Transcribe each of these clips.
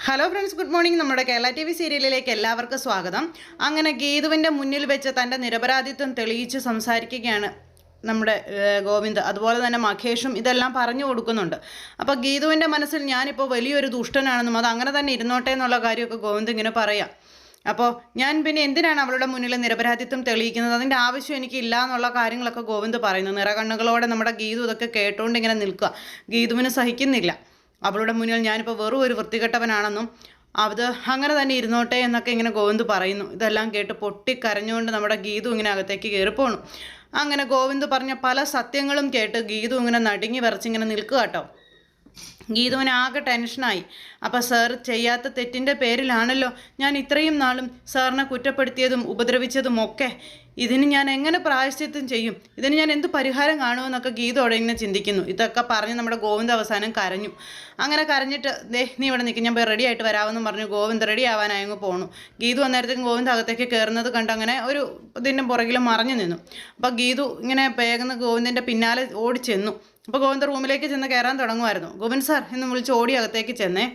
Hello friends, good morning. നമ്മുടെ Kerala T V സീരിയലിലേക്ക് എല്ലാവർക്കും സ്വാഗതം. അങ്ങനെ ഗീതുവിൻ്റെ മുന്നിൽ വെച്ച് തൻ്റെ നിരപരാധിത്വം തെളിയിച്ച് സംസാരിക്കുകയാണ് നമ്മുടെ ഗോവിന്ദ്. അതുപോലെ തന്നെ മഹേഷും ഇതെല്ലാം പറഞ്ഞു കൊടുക്കുന്നുണ്ട്. അപ്പോൾ ഗീതുവിൻ്റെ മനസ്സിൽ ഞാനിപ്പോൾ വലിയൊരു ദുഷ്ടനാണെന്നും അത് അങ്ങനെ തന്നെ ഇരുന്നോട്ടെ എന്നുള്ള കാര്യമൊക്കെ ഗോവിന്ദ് ഇങ്ങനെ പറയാം. അപ്പോൾ ഞാൻ പിന്നെ എന്തിനാണ് അവളുടെ മുന്നിൽ നിരപരാധിത്വം തെളിയിക്കുന്നത്, അതിൻ്റെ ആവശ്യം എനിക്കില്ല എന്നുള്ള കാര്യങ്ങളൊക്കെ ഗോവിന്ദ് പറയുന്നു. നിറകണ്ണുകളോടെ നമ്മുടെ ഗീതു ഇതൊക്കെ കേട്ടുകൊണ്ട് ഇങ്ങനെ നിൽക്കുക. ഗീതുവിന് സഹിക്കുന്നില്ല. അവളുടെ മുന്നിൽ ഞാനിപ്പോൾ വെറും ഒരു വൃത്തികെട്ടവനാണെന്നും അത് അങ്ങനെ തന്നെ ഇരുന്നോട്ടെ എന്നൊക്കെ ഇങ്ങനെ ഗോവിന്ദ് പറയുന്നു. ഇതെല്ലാം കേട്ട് പൊട്ടിക്കരഞ്ഞുകൊണ്ട് നമ്മുടെ ഗീതു ഇങ്ങനെ അകത്തേക്ക് കയറിപ്പോണു. അങ്ങനെ ഗോവിന്ദ് പറഞ്ഞ പല സത്യങ്ങളും കേട്ട് ഗീതു ഇങ്ങനെ നടുങ്ങി വിറച്ചിങ്ങനെ നിൽക്കുക കേട്ടോ. ഗീതുവിന് ആകെ ടെൻഷനായി. അപ്പോൾ സാർ ചെയ്യാത്ത തെറ്റിൻ്റെ പേരിലാണല്ലോ ഞാൻ ഇത്രയും നാളും സാറിനെ കുറ്റപ്പെടുത്തിയതും ഉപദ്രവിച്ചതും ഒക്കെ. ഇതിന് ഞാൻ എങ്ങനെ പ്രായശ്ചിത്തം ചെയ്യും, ഇതിന് ഞാൻ എന്ത് പരിഹാരം കാണുമെന്നൊക്കെ ഗീതോടെ ഇങ്ങനെ ചിന്തിക്കുന്നു. ഇതൊക്കെ പറഞ്ഞ് നമ്മുടെ ഗോവിന്ദ് അവസാനം കരഞ്ഞു. അങ്ങനെ കരഞ്ഞിട്ട് നീ ഇവിടെ നിൽക്കും, ഞാൻ പോയി റെഡി ആയിട്ട് വരാമെന്നും പറഞ്ഞു ഗോവിന്ദ് റെഡി ആവാനായി അങ്ങ് പോണു. ഗീതു അന്നേരത്തേക്കും ഗോവിന്ദ് അകത്തേക്ക് കയറുന്നത് കണ്ട് അങ്ങനെ ഒരു ഇതിൻ്റെ പുറകിൽ മറഞ്ഞു നിന്നു. അപ്പോൾ ഗീതു ഇങ്ങനെ വേഗം ഗോവിന്ദിൻ്റെ പിന്നാലെ ഓടി ചെന്നു. അപ്പോൾ ഗോവിന്ദ് റൂമിലേക്ക് ചെന്ന് കയറാൻ തുടങ്ങുമായിരുന്നു. ഗോവിന്ദ് സാർ എന്ന് വിളിച്ച് ഓടി അകത്തേക്ക് ചെന്നേ.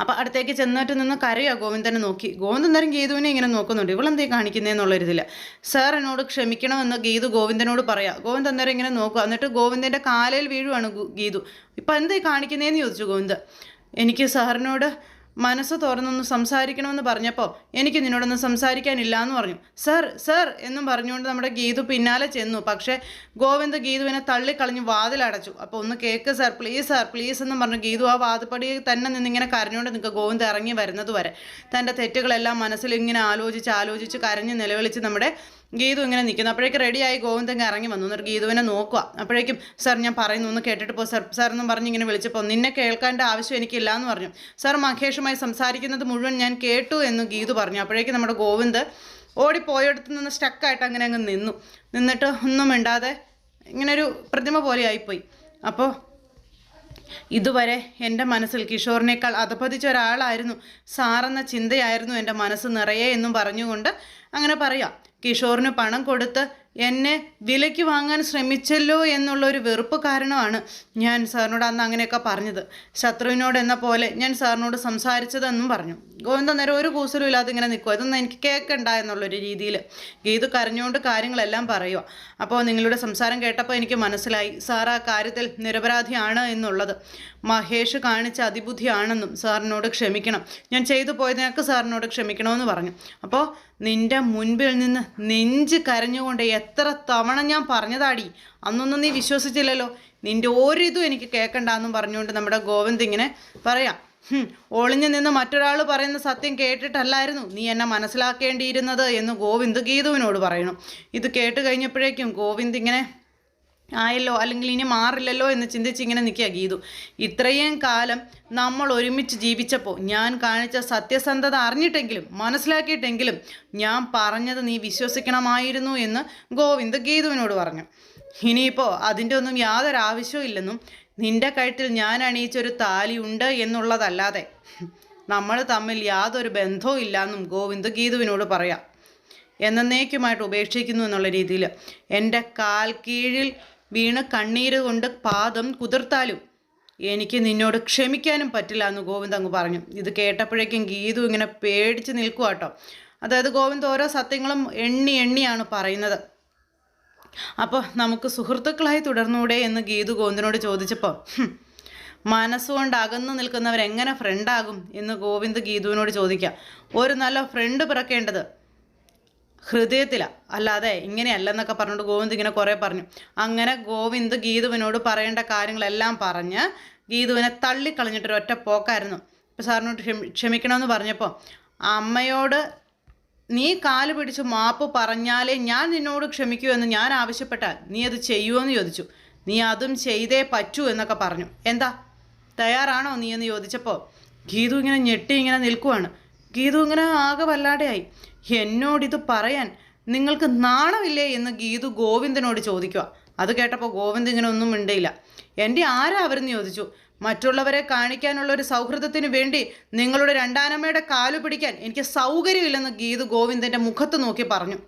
അപ്പോൾ അടുത്തേക്ക് ചെന്നിട്ട് നിന്ന് കരയുക ഗോവിന്ദനെ നോക്കി. ഗോവിന്ദ് നേരം ഗീതുവിനെ ഇങ്ങനെ നോക്കുന്നുണ്ട്, ഇവളെന്തേ കാണിക്കുന്നതെന്നുള്ളൊരിതില്ല. സാർ എന്നോട് ക്ഷമിക്കണമെന്ന് ഗീതു ഗോവിന്ദനോട് പറയാം. ഗോവിന്ദ് അന്നേരം ഇങ്ങനെ നോക്കുക. എന്നിട്ട് ഗോവിന്ദൻ്റെ കാലയിൽ വീഴുവാണ് ഗീതു. ഇപ്പം എന്തേ കാണിക്കുന്നതെന്ന് ചോദിച്ചു ഗോവിന്ദ്. എനിക്ക് സാറിനോട് മനസ്സ് തുറന്നൊന്ന് സംസാരിക്കണമെന്ന് പറഞ്ഞപ്പോൾ എനിക്ക് നിന്നോടൊന്നും സംസാരിക്കാനില്ല എന്ന് പറഞ്ഞു. സർ സർ എന്നും പറഞ്ഞുകൊണ്ട് നമ്മുടെ ഗീതു പിന്നാലെ ചെന്നു. പക്ഷേ ഗോവിന്ദ് ഗീതുവിനെ തള്ളിക്കളഞ്ഞ് വാതിലടച്ചു. അപ്പോൾ ഒന്ന് കേൾക്ക് സാർ പ്ലീസ് എന്നും പറഞ്ഞു ഗീതു ആ വാതിപ്പടി തന്നെ നിന്നിങ്ങനെ കരഞ്ഞുകൊണ്ട് നിൽക്കുക. ഗോവിന്ദ് ഇറങ്ങി വരുന്നത് വരെ തൻ്റെ തെറ്റുകളെല്ലാം മനസ്സിൽ ഇങ്ങനെ ആലോചിച്ച് കരഞ്ഞ് നിലവിളിച്ച് നമ്മുടെ ഗീതു ഇങ്ങനെ നിൽക്കുന്നു. അപ്പോഴേക്ക് റെഡിയായി ഗോവിന്ദ് അങ്ങ് ഇറങ്ങി വന്നു. എന്നിട്ട് ഗീതുവിനെ നോക്കുക. അപ്പോഴേക്കും സാർ ഞാൻ പറയുന്നു ഒന്ന് കേട്ടിട്ട് പോ സാർ എന്നും പറഞ്ഞ് ഇങ്ങനെ വിളിച്ചപ്പോൾ നിന്നെ കേൾക്കേണ്ട ആവശ്യം എനിക്കില്ല എന്ന് പറഞ്ഞു. സാർ മഹേഷുമായി സംസാരിക്കുന്നത് മുഴുവൻ ഞാൻ കേട്ടു എന്ന് ഗീതു പറഞ്ഞു. അപ്പോഴേക്കും നമ്മുടെ ഗോവിന്ദ് ഓടിപ്പോയെടുത്ത് നിന്ന് സ്റ്റക്കായിട്ട് അങ്ങനെ അങ്ങ് നിന്നിട്ട് ഒന്നും മിണ്ടാതെ ഇങ്ങനൊരു പ്രതിമ പോലെ ആയിപ്പോയി. അപ്പോൾ ഇതുവരെ എൻ്റെ മനസ്സിൽ കിഷോറിനേക്കാൾ അധപതിച്ച ഒരാളായിരുന്നു സാറെന്ന ചിന്തയായിരുന്നു എൻ്റെ മനസ്സ് നിറയെ എന്നും പറഞ്ഞുകൊണ്ട് അങ്ങനെ പറയാം. കിഷോറിന് പണം കൊടുത്ത് എന്നെ വിലയ്ക്ക് വാങ്ങാൻ ശ്രമിച്ചല്ലോ എന്നുള്ളൊരു വെറുപ്പ് കാരണമാണ് ഞാൻ സാറിനോട് അന്ന് അങ്ങനെയൊക്കെ പറഞ്ഞത്. ശത്രുവിനോട് എന്ന പോലെ ഞാൻ സാറിനോട് സംസാരിച്ചതെന്നും പറഞ്ഞു. ഗോവിന്ദ നേരം ഒരു കൂസലും ഇല്ലാതെ ഇങ്ങനെ നിൽക്കുക. ഇതൊന്നും എനിക്ക് കേൾക്കണ്ട എന്നുള്ളൊരു രീതിയിൽ ഗീതു കരഞ്ഞുകൊണ്ട് കാര്യങ്ങളെല്ലാം പറയുക. അപ്പോൾ നിങ്ങളുടെ സംസാരം കേട്ടപ്പോൾ എനിക്ക് മനസ്സിലായി സാർ ആ കാര്യത്തിൽ നിരപരാധിയാണ് എന്നുള്ളത്. മഹേഷ് കാണിച്ച അതിബുദ്ധിയാണെന്നും സാറിനോട് ക്ഷമിക്കണം, ഞാൻ ചെയ്തു പോയതിനൊക്കെ സാറിനോട് ക്ഷമിക്കണമെന്ന് പറഞ്ഞു. അപ്പോൾ നിൻ്റെ മുൻപിൽ നിന്ന് നെഞ്ച് കരഞ്ഞുകൊണ്ട് എത്ര തവണ ഞാൻ പറഞ്ഞതാടി, അന്നൊന്നും നീ വിശ്വസിച്ചില്ലല്ലോ, നിൻ്റെ ഒരിതും എനിക്ക് കേൾക്കണ്ടെന്നും പറഞ്ഞുകൊണ്ട് നമ്മുടെ ഗോവിന്ദ് ഇങ്ങനെ പറയാം. ഒളിഞ്ഞു നിന്ന് മറ്റൊരാൾ പറയുന്ന സത്യം കേട്ടിട്ടല്ലായിരുന്നു നീ എന്നെ മനസ്സിലാക്കേണ്ടിയിരുന്നത് എന്ന് ഗോവിന്ദ് ഗീതുവിനോട് പറയണം. ഇത് കേട്ട് കഴിഞ്ഞപ്പോഴേക്കും ഗോവിന്ദ് ഇങ്ങനെ ആയല്ലോ, അല്ലെങ്കിൽ ഇനി മാറില്ലല്ലോ എന്ന് ചിന്തിച്ച് ഇങ്ങനെ നിൽക്കുക ഗീതു. ഇത്രയും കാലം നമ്മൾ ഒരുമിച്ച് ജീവിച്ചപ്പോൾ ഞാൻ കാണിച്ച സത്യസന്ധത അറിഞ്ഞിട്ടെങ്കിലും മനസ്സിലാക്കിയിട്ടെങ്കിലും ഞാൻ പറഞ്ഞത് നീ വിശ്വസിക്കണമായിരുന്നു എന്ന് ഗോവിന്ദ് ഗീതുവിനോട് പറഞ്ഞു. ഇനിയിപ്പോൾ അതിൻ്റെ ഒന്നും യാതൊരു ആവശ്യവും ഇല്ലെന്നും നിൻ്റെ കഴുത്തിൽ ഞാൻ അണിയിച്ചൊരു താലി ഉണ്ട് എന്നുള്ളതല്ലാതെ നമ്മൾ തമ്മിൽ യാതൊരു ബന്ധവും ഇല്ലയെന്നും ഗോവിന്ദ് ഗീതുവിനോട് പറയാം. എന്നേക്കുമായിട്ട് ഉപേക്ഷിക്കുന്നു എന്നുള്ള രീതിയിൽ എൻ്റെ കാൽ കീഴിൽ വീണ് കണ്ണീര് കൊണ്ട് പാദം കുതിർത്താലും എനിക്ക് നിന്നോട് ക്ഷമിക്കാനും പറ്റില്ല എന്ന് ഗോവിന്ദ് അങ്ങ് പറഞ്ഞു. ഇത് കേട്ടപ്പോഴേക്കും ഗീതു ഇങ്ങനെ പേടിച്ച് നിൽക്കുക കേട്ടോ. അതായത് ഗോവിന്ദ് ഓരോ സത്യങ്ങളും എണ്ണിയാണ് പറയുന്നത്. അപ്പോൾ നമുക്ക് സുഹൃത്തുക്കളായി തുടർന്നൂടെ എന്ന് ഗീതു ഗോവിന്ദിനോട് ചോദിച്ചപ്പോൾ മനസ്സുകൊണ്ട് അകന്നു നിൽക്കുന്നവരെങ്ങനെ ഫ്രണ്ടാകും എന്ന് ഗോവിന്ദ് ഗീതുവിനോട് ചോദിക്കുക. ഒരു നല്ല ഫ്രണ്ട് പിറക്കേണ്ടത് ഹൃദയത്തിലാണ്, അല്ലാതെ ഇങ്ങനെയല്ലെന്നൊക്കെ പറഞ്ഞുകൊണ്ട് ഗോവിന്ദ് ഇങ്ങനെ കുറേ പറഞ്ഞു. അങ്ങനെ ഗോവിന്ദ് ഗീതുവിനോട് പറയേണ്ട കാര്യങ്ങളെല്ലാം പറഞ്ഞ് ഗീതുവിനെ തള്ളിക്കളഞ്ഞിട്ടൊരു ഒറ്റ പോക്കായിരുന്നു. ഇപ്പോൾ സാറിനോട് ക്ഷമിക്കണമെന്ന് പറഞ്ഞപ്പോൾ അമ്മയോട് നീ കാല് പിടിച്ച് മാപ്പ് പറഞ്ഞാലേ ഞാൻ നിന്നോട് ക്ഷമിക്കൂ എന്ന് ഞാൻ ആവശ്യപ്പെട്ടാൽ നീ അത് ചെയ്യുമോ എന്ന് ചോദിച്ചു. നീ അതും ചെയ്തേ പറ്റൂ എന്നൊക്കെ പറഞ്ഞു. എന്താ തയ്യാറാണോ നീ എന്ന് ചോദിച്ചപ്പോൾ ഗീതു ഇങ്ങനെ ഞെട്ടി ഇങ്ങനെ നിൽക്കുവാണ്. ഗീതു ഇങ്ങനെ ആകെ വല്ലാതെയായി. എന്നോടിത് പറയാൻ നിങ്ങൾക്ക് നാണമില്ലേ എന്ന് ഗീതു ഗോവിന്ദനോട് ചോദിക്കുക. അത് കേട്ടപ്പോൾ ഗോവിന്ദ് ഇങ്ങനെ ഒന്നും മിണ്ടയില്ല. എൻ്റെ ആരാ അവരെന്ന് ചോദിച്ചു. മറ്റുള്ളവരെ കാണിക്കാനുള്ള ഒരു സൗഹൃദത്തിന് വേണ്ടി നിങ്ങളുടെ രണ്ടാനമ്മയുടെ കാലു പിടിക്കാൻ എനിക്ക് സൗകര്യമില്ലെന്ന് ഗീതു ഗോവിന്ദൻ്റെ മുഖത്ത് നോക്കി പറഞ്ഞു.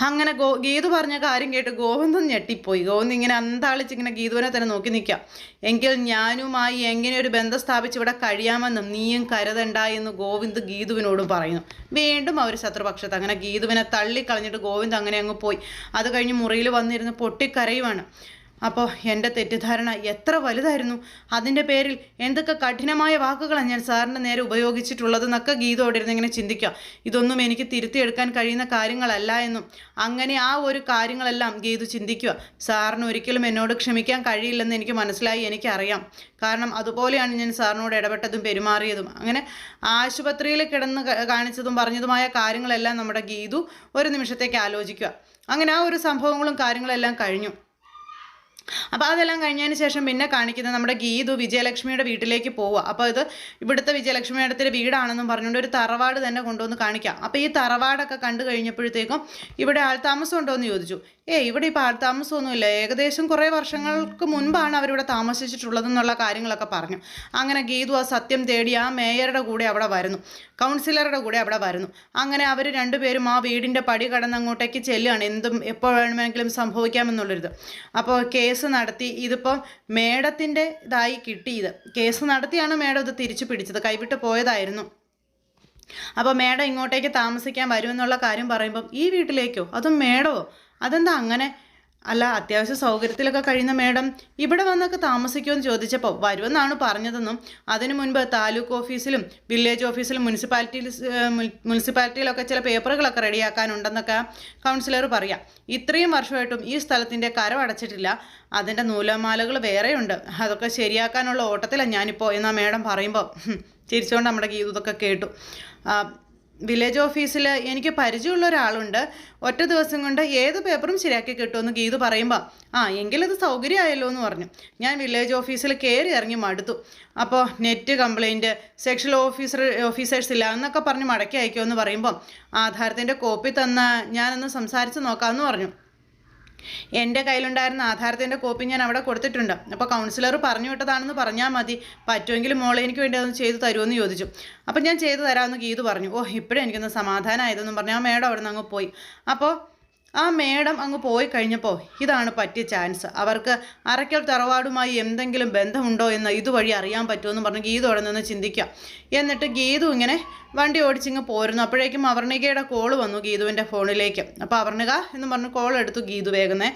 അങ്ങനെ ഗീതു പറഞ്ഞ കാര്യം കേട്ട് ഗോവിന്ദൻ ഞെട്ടിപ്പോയി. ഗോവിന്ദ് ഇങ്ങനെ അന്താളിച്ചിങ്ങനെ ഗീതുവിനെ തന്നെ നോക്കി നിൽക്കാം. എങ്കിൽ ഞാനുമായി എങ്ങനെ ഒരു ബന്ധം സ്ഥാപിച്ച് ഇവിടെ കഴിയാമെന്നും നീയും കരുതണ്ട എന്ന് ഗോവിന്ദ് ഗീതുവിനോടും പറയുന്നു. വീണ്ടും അവർ ശത്രുപക്ഷത്ത്. അങ്ങനെ ഗീതുവിനെ തള്ളിക്കളഞ്ഞിട്ട് ഗോവിന്ദ് അങ്ങനെ അങ്ങ് പോയി. അത് കഴിഞ്ഞ് മുറിയിൽ വന്നിരുന്ന് പൊട്ടിക്കരയുവാണ്. അപ്പോൾ എൻ്റെ തെറ്റിദ്ധാരണ എത്ര വലുതായിരുന്നു. അതിൻ്റെ പേരിൽ എന്തൊക്കെ കഠിനമായ വാക്കുകളാണ് ഞാൻ സാറിൻ്റെ നേരെ ഉപയോഗിച്ചിട്ടുള്ളതെന്നൊക്കെ ഗീതോടെ ഇരുന്ന് ഇങ്ങനെ ചിന്തിക്കുക. ഇതൊന്നും എനിക്ക് തിരുത്തിയെടുക്കാൻ കഴിയുന്ന കാര്യങ്ങളല്ല എന്നും അങ്ങനെ ആ ഒരു കാര്യങ്ങളെല്ലാം ഗീതു ചിന്തിക്കുക. സാറിന് ഒരിക്കലും എന്നോട് ക്ഷമിക്കാൻ കഴിയില്ലെന്ന് എനിക്ക് മനസ്സിലായി, എനിക്കറിയാം. കാരണം അതുപോലെയാണ് ഞാൻ സാറിനോട് ഇടപെട്ടതും പെരുമാറിയതും. അങ്ങനെ ആശുപത്രിയിൽ കിടന്ന് കാണിച്ചതും പറഞ്ഞതുമായ കാര്യങ്ങളെല്ലാം നമ്മുടെ ഗീതു ഒരു നിമിഷത്തേക്ക് ആലോചിക്കുക. അങ്ങനെ ആ ഒരു സംഭവങ്ങളും കാര്യങ്ങളെല്ലാം കഴിഞ്ഞു. അപ്പോൾ അതെല്ലാം കഴിഞ്ഞതിന് ശേഷം പിന്നെ കാണിക്കുന്നത് നമ്മുടെ ഗീതു വിജയലക്ഷ്മിയുടെ വീട്ടിലേക്ക് പോവുക. അപ്പോൾ ഇത് ഇവിടുത്തെ വിജയലക്ഷ്മി അടുത്തൊരു വീടാണെന്നും പറഞ്ഞുകൊണ്ട് ഒരു തറവാട് തന്നെ കൊണ്ടുവന്ന് കാണിക്കാം. അപ്പോൾ ഈ തറവാടൊക്കെ കണ്ടു കഴിഞ്ഞപ്പോഴത്തേക്കും ഇവിടെ ആൾതാമസം ഉണ്ടോ എന്ന് ചോദിച്ചു. ഇവിടെ ഇപ്പോൾ ആൾതാമസമൊന്നുമില്ല, ഏകദേശം കുറേ വർഷങ്ങൾക്ക് മുൻപാണ് അവരിവിടെ താമസിച്ചിട്ടുള്ളതെന്നുള്ള കാര്യങ്ങളൊക്കെ പറഞ്ഞു. അങ്ങനെ ഗീതു ആ സത്യം തേടി ആ മേയറുടെ കൂടെ അവിടെ വരുന്നു, കൗൺസിലറുടെ കൂടെ അവിടെ വരുന്നു. അങ്ങനെ അവർ രണ്ടുപേരും ആ വീടിൻ്റെ പടി കടന്ന് അങ്ങോട്ടേക്ക് ചെല്ലുകയാണ്. എന്തും എപ്പോൾ വേണമെങ്കിലും സംഭവിക്കാമെന്നുള്ളൊരിത്. അപ്പോൾ കേസ് നടത്തി ഇതിപ്പോൾ മേഡത്തിൻ്റെ ഇതായി കിട്ടിയത്. കേസ് നടത്തിയാണ് മേഡം ഇത് തിരിച്ചു പിടിച്ചത്, കൈവിട്ട് പോയതായിരുന്നു. അപ്പോൾ മേഡം ഇങ്ങോട്ടേക്ക് താമസിക്കാൻ വരുമെന്നുള്ള കാര്യം പറയുമ്പം ഈ വീട്ടിലേക്കോ, അതും മേഡമോ, അതെന്താ അങ്ങനെ? അല്ല, അത്യാവശ്യ സൗകര്യത്തിലൊക്കെ കഴിയുന്ന മേഡം ഇവിടെ വന്നൊക്കെ താമസിക്കുമെന്ന് ചോദിച്ചപ്പോൾ വരുമെന്നാണ് പറഞ്ഞതെന്നും അതിനു മുൻപ് താലൂക്ക് ഓഫീസിലും വില്ലേജ് ഓഫീസിലും മുനിസിപ്പാലിറ്റിയിലൊക്കെ ചില പേപ്പറുകളൊക്കെ റെഡിയാക്കാനുണ്ടെന്നൊക്കെ കൗൺസിലർ പറയാം. ഇത്രയും വർഷമായിട്ടും ഈ സ്ഥലത്തിൻ്റെ കരമടച്ചിട്ടില്ല, അതിൻ്റെ നൂലമാലകൾ വേറെയുണ്ട്, അതൊക്കെ ശരിയാക്കാനുള്ള ഓട്ടത്തിലാണ് ഞാനിപ്പോൾ എന്നാ മേഡം പറയുമ്പോൾ ചിരിച്ചുകൊണ്ട് നമ്മുടെ ഗീതു ഇതൊക്കെ കേട്ടു. വില്ലേജ് ഓഫീസിൽ എനിക്ക് പരിചയമുള്ള ഒരാളുണ്ട്, ഒറ്റ ദിവസം കൊണ്ട് ഏത് പേപ്പറും ശരിയാക്കി കിട്ടുമെന്ന് ഗീതു പറയുമ്പോൾ എങ്കിലത് സൗകര്യമായല്ലോ എന്ന് പറഞ്ഞു. ഞാൻ വില്ലേജ് ഓഫീസിൽ കയറി ഇറങ്ങി മടുത്തു. അപ്പോൾ നെറ്റ് കംപ്ലയിൻറ്റ്, സെക്ഷൽ ഓഫീസേഴ്സ് ഇല്ല എന്നൊക്കെ പറഞ്ഞ് മടക്കി അയക്കുമെന്ന് പറയുമ്പോൾ ആധാരത്തിൻ്റെ കോപ്പി തന്ന ഞാനൊന്ന് സംസാരിച്ച് നോക്കാമെന്ന് പറഞ്ഞു. എൻ്റെ കയ്യിലുണ്ടായിരുന്ന ആധാരത്തിൻ്റെ കോപ്പി ഞാൻ അവിടെ കൊടുത്തിട്ടുണ്ട്. അപ്പോൾ കൗൺസിലർ പറഞ്ഞു വിട്ടതാണെന്ന് പറഞ്ഞാൽ മതി, പറ്റുമെങ്കിലും മോളെ എനിക്ക് വേണ്ടി അതൊന്ന് ചെയ്തു തരുമെന്ന് ചോദിച്ചു. അപ്പം ഞാൻ ചെയ്തു തരാമെന്ന് ഗീതു പറഞ്ഞു. ഇപ്പോഴും എനിക്കൊന്ന് സമാധാനമായതെന്നും പറഞ്ഞു ആ മേഡം അവിടെ നിന്ന് അങ്ങ് പോയി. അപ്പോൾ ആ മേഡം അങ്ങ് പോയി കഴിഞ്ഞപ്പോൾ ഇതാണ് പറ്റിയ ചാൻസ്, അവർക്ക് അറയ്ക്കൽ തറവാടുമായി എന്തെങ്കിലും ബന്ധമുണ്ടോ എന്ന് ഇതുവഴി അറിയാൻ പറ്റുമെന്ന് പറഞ്ഞ് ഗീതു അവിടെ നിന്ന് ചിന്തിക്കുക. എന്നിട്ട് ഗീതു ഇങ്ങനെ വണ്ടി ഓടിച്ചിങ്ങ് പോരുന്നു. അപ്പോഴേക്കും അവർണികയുടെ കോൾ വന്നു ഗീതുവിൻ്റെ ഫോണിലേക്ക്. അപ്പോൾ അവർണിക എന്ന് പറഞ്ഞ് കോൾ എടുത്തു ഗീതു. വേഗമേ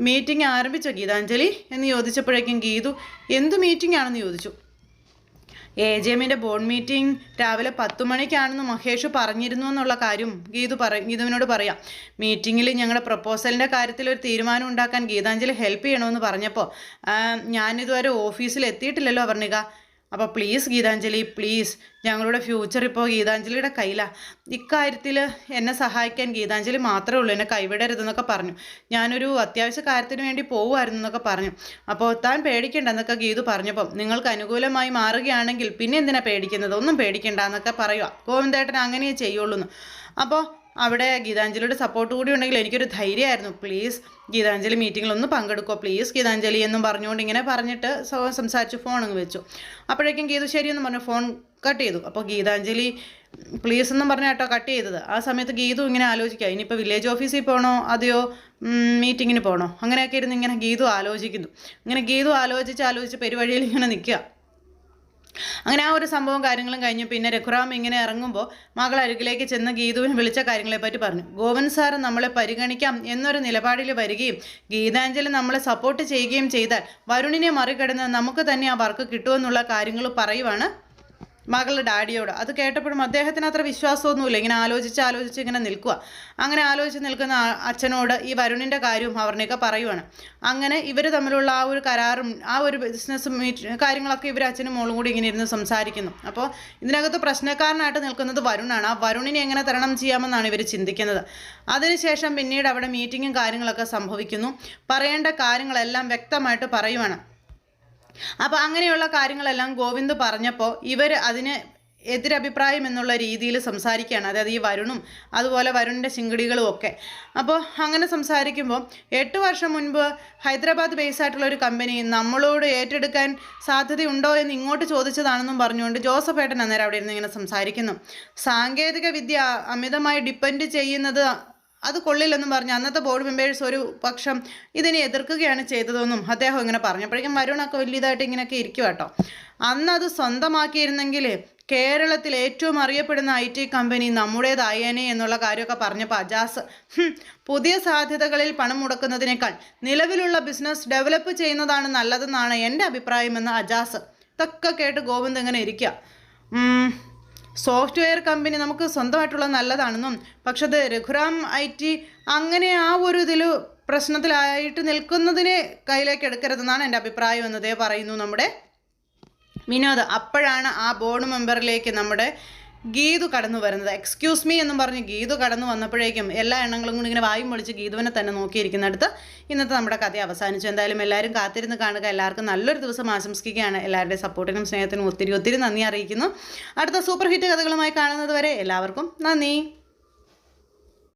മീറ്റിംഗ് ആരംഭിച്ചോ ഗീതാഞ്ജലി എന്ന് ചോദിച്ചപ്പോഴേക്കും ഗീതു എന്ത് മീറ്റിംഗ് ആണെന്ന് ചോദിച്ചു. AGMൻ്റെ ബോർഡ് മീറ്റിംഗ് രാവിലെ 10 മണിക്കാണെന്ന് മഹേഷ് പറഞ്ഞിരുന്നു എന്നുള്ള കാര്യം ഗീതുവിനോട് പറയാം. മീറ്റിങ്ങിൽ ഞങ്ങളുടെ പ്രപ്പോസലിൻ്റെ കാര്യത്തിൽ ഒരു തീരുമാനം ഉണ്ടാക്കാൻ ഗീതാഞ്ജലി ഹെൽപ്പ് ചെയ്യണമെന്ന് പറഞ്ഞപ്പോൾ ഞാനിതുവരെ ഓഫീസിൽ എത്തിയിട്ടില്ലല്ലോ അവർണിക. അപ്പോൾ പ്ലീസ് ഗീതാഞ്ജലി, പ്ലീസ്, ഞങ്ങളുടെ ഫ്യൂച്ചർ ഇപ്പോൾ ഗീതാഞ്ജലിയുടെ കയ്യിലാണ്. ഇക്കാര്യത്തിൽ എന്നെ സഹായിക്കാൻ ഗീതാഞ്ജലി മാത്രമേ ഉള്ളൂ, എന്നെ കൈവിടരുതെന്നൊക്കെ പറഞ്ഞു. ഞാനൊരു അത്യാവശ്യ കാര്യത്തിന് വേണ്ടി പോകുമായിരുന്നു എന്നൊക്കെ പറഞ്ഞു. അപ്പോൾ താൻ പേടിക്കേണ്ടെന്നൊക്കെ ഗീതു പറഞ്ഞപ്പോൾ നിങ്ങൾക്ക് അനുകൂലമായി മാറുകയാണെങ്കിൽ പിന്നെ എന്തിനാ പേടിക്കുന്നത്, ഒന്നും പേടിക്കേണ്ട എന്നൊക്കെ പറയുക. ഗോവിന്ദേട്ടൻ അങ്ങനെയേ ചെയ്യുള്ളൂ എന്ന്. അപ്പോൾ അവിടെ ഗീതാഞ്ജലിയുടെ സപ്പോർട്ട് കൂടി ഉണ്ടെങ്കിൽ എനിക്കൊരു ധൈര്യമായിരുന്നു. പ്ലീസ് ഗീതാഞ്ജലി മീറ്റിങ്ങിലൊന്ന് പങ്കെടുക്കുമോ പ്ലീസ് ഗീതാഞ്ജലി എന്നും പറഞ്ഞുകൊണ്ട് ഇങ്ങനെ പറഞ്ഞിട്ട് സംസാരിച്ച് ഫോൺ അങ്ങ് വെച്ചു. അപ്പോഴേക്കും ഗീതു ശരിയെന്ന് പറഞ്ഞു ഫോൺ കട്ട് ചെയ്തു. അപ്പോൾ ഗീതാഞ്ജലി പ്ലീസ് എന്നും പറഞ്ഞ കേട്ടോ കട്ട് ചെയ്തത്. ആ സമയത്ത് ഗീതു ഇങ്ങനെ ആലോചിക്കുക, ഇനിയിപ്പോൾ വില്ലേജ് ഓഫീസിൽ പോകണോ അതെയോ മീറ്റിങ്ങിന് പോകണോ, അങ്ങനെയൊക്കെ ഇരുന്ന് ഇങ്ങനെ ഗീതു ആലോചിക്കുന്നു. ഇങ്ങനെ ഗീതു ആലോചിച്ച് പെരുവഴിയിൽ ഇങ്ങനെ നിൽക്കുക. അങ്ങനെ ആ ഒരു സംഭവം കാര്യങ്ങളും കഴിഞ്ഞു. പിന്നെ രഘുറാം ഇങ്ങനെ ഇറങ്ങുമ്പോൾ മകൾ അരികിലേക്ക് ചെന്ന് ഗീതുവിന് വിളിച്ച കാര്യങ്ങളെപ്പറ്റി പറഞ്ഞു. ഗോവിന്ദ് സാറ് നമ്മളെ പരിഗണിക്കാം എന്നൊരു നിലപാടിൽ വരികയും ഗീതാഞ്ജലി നമ്മളെ സപ്പോർട്ട് ചെയ്യുകയും ചെയ്താൽ വരുണിനെ മറികടന്ന് നമുക്ക് തന്നെ ആ വർക്ക് കിട്ടുമെന്നുള്ള കാര്യങ്ങൾ പറയുവാണ് മകളുടെ ഡാഡിയോട്. അത് കേട്ടപ്പോഴും അദ്ദേഹത്തിന് അത്ര വിശ്വാസമൊന്നുമില്ല. ഇങ്ങനെ ആലോചിച്ച് ഇങ്ങനെ നിൽക്കുക. അങ്ങനെ ആലോചിച്ച് നിൽക്കുന്ന അച്ഛനോട് ഈ വരുണിൻ്റെ കാര്യവും അവർണിക പറയുവാണ്. അങ്ങനെ ഇവർ തമ്മിലുള്ള ആ ഒരു കരാറും ആ ഒരു ബിസിനസ്സും കാര്യങ്ങളൊക്കെ ഇവർ അച്ഛനും മോളും കൂടി ഇങ്ങനെ ഇരുന്ന് സംസാരിക്കുന്നു. അപ്പോൾ ഇതിനകത്ത് പ്രശ്നക്കാരനായിട്ട് നിൽക്കുന്നത് വരുണാണ്. ആ വരുണിനെ എങ്ങനെ തരണം ചെയ്യാമെന്നാണ് ഇവർ ചിന്തിക്കുന്നത്. അതിനുശേഷം പിന്നീട് അവിടെ മീറ്റിങ്ങും കാര്യങ്ങളൊക്കെ സംഭവിക്കുന്നു. പറയേണ്ട കാര്യങ്ങളെല്ലാം വ്യക്തമായിട്ട് പറയുവാണ്. അപ്പോൾ അങ്ങനെയുള്ള കാര്യങ്ങളെല്ലാം ഗോവിന്ദ് പറഞ്ഞപ്പോൾ ഇവർ അതിന് എതിരഭിപ്രായം എന്നുള്ള രീതിയിൽ സംസാരിക്കുകയാണ്. അതായത് ഈ വരുണും അതുപോലെ വരുണിൻ്റെ ശിങ്കിടികളും ഒക്കെ. അപ്പോൾ അങ്ങനെ സംസാരിക്കുമ്പോൾ 8 വർഷം മുൻപ് ഹൈദരാബാദ് ബേസ് ആയിട്ടുള്ള ഒരു കമ്പനി നമ്മളോട് ഏറ്റെടുക്കാൻ സാധ്യതയുണ്ടോ എന്ന് ഇങ്ങോട്ട് ചോദിച്ചതാണെന്നും പറഞ്ഞുകൊണ്ട് ജോസഫ് ഏട്ടൻ അന്നേരം അവിടെ ഇരുന്ന് ഇങ്ങനെ സംസാരിക്കുന്നു. സാങ്കേതിക വിദ്യ അമിതമായി ഡിപ്പെൻഡ് ചെയ്യുന്നത് അത് കൊള്ളില്ലെന്നും പറഞ്ഞ് അന്നത്തെ ബോർഡ് മെമ്പേഴ്സ് ഒരു പക്ഷം ഇതിനെ എതിർക്കുകയാണ് ചെയ്തതെന്നും അദ്ദേഹം ഇങ്ങനെ പറഞ്ഞപ്പോഴേക്കും വരുണൊക്കെ വലിയതായിട്ട് ഇങ്ങനെയൊക്കെ ഇരിക്കും കേട്ടോ. അന്നത് സ്വന്തമാക്കിയിരുന്നെങ്കിൽ കേരളത്തിൽ ഏറ്റവും അറിയപ്പെടുന്ന IT കമ്പനി നമ്മുടേതായേനെ എന്നുള്ള കാര്യമൊക്കെ പറഞ്ഞപ്പോൾ അജാസ് പുതിയ സാധ്യതകളിൽ പണം മുടക്കുന്നതിനേക്കാൾ നിലവിലുള്ള ബിസിനസ് ഡെവലപ്പ് ചെയ്യുന്നതാണ് നല്ലതെന്നാണ് എൻ്റെ അഭിപ്രായമെന്ന് അജാസ്. ഇതൊക്കെ കേട്ട് ഗോവിന്ദ് ഇങ്ങനെ ഇരിക്കുക. സോഫ്റ്റ്വെയർ കമ്പനി നമുക്ക് സ്വന്തമായിട്ടുള്ളത് നല്ലതാണെന്നും പക്ഷെ അത് രഘുറാം IT അങ്ങനെ ആ ഒരു ഇതിൽ പ്രശ്നത്തിലായിട്ട് നിൽക്കുന്നതിനെ കയ്യിലേക്ക് എടുക്കരുതെന്നാണ് എൻ്റെ അഭിപ്രായം എന്നതേ പറയുന്നു നമ്മുടെ വിനോദ്. അപ്പോഴാണ് ആ ബോർഡ് മെമ്പറിലേക്ക് നമ്മുടെ ഗീതു കടന്നു വരുന്നത്. എക്സ്ക്യൂസ് മീ എന്നും പറഞ്ഞ് ഗീതു കടന്നു വന്നപ്പോഴേക്കും എല്ലാ എണ്ണങ്ങളും കൂടി ഇങ്ങനെ വായും പൊളിച്ച് ഗീതുവിനെ തന്നെ നോക്കിയിരിക്കുന്നിടത്ത് ഇന്നത്തെ നമ്മുടെ കഥ അവസാനിച്ചു. എന്തായാലും എല്ലാവരും കാത്തിരുന്ന് കാണുക. എല്ലാവർക്കും നല്ലൊരു ദിവസം ആശംസിക്കുകയാണ്. എല്ലാവരുടെയും സപ്പോർട്ടിനും സ്നേഹത്തിനും ഒത്തിരി ഒത്തിരി നന്ദി അറിയിക്കുന്നു. അടുത്ത സൂപ്പർ ഹിറ്റ് കഥകളുമായി കാണുന്നത് വരെ എല്ലാവർക്കും നന്ദി.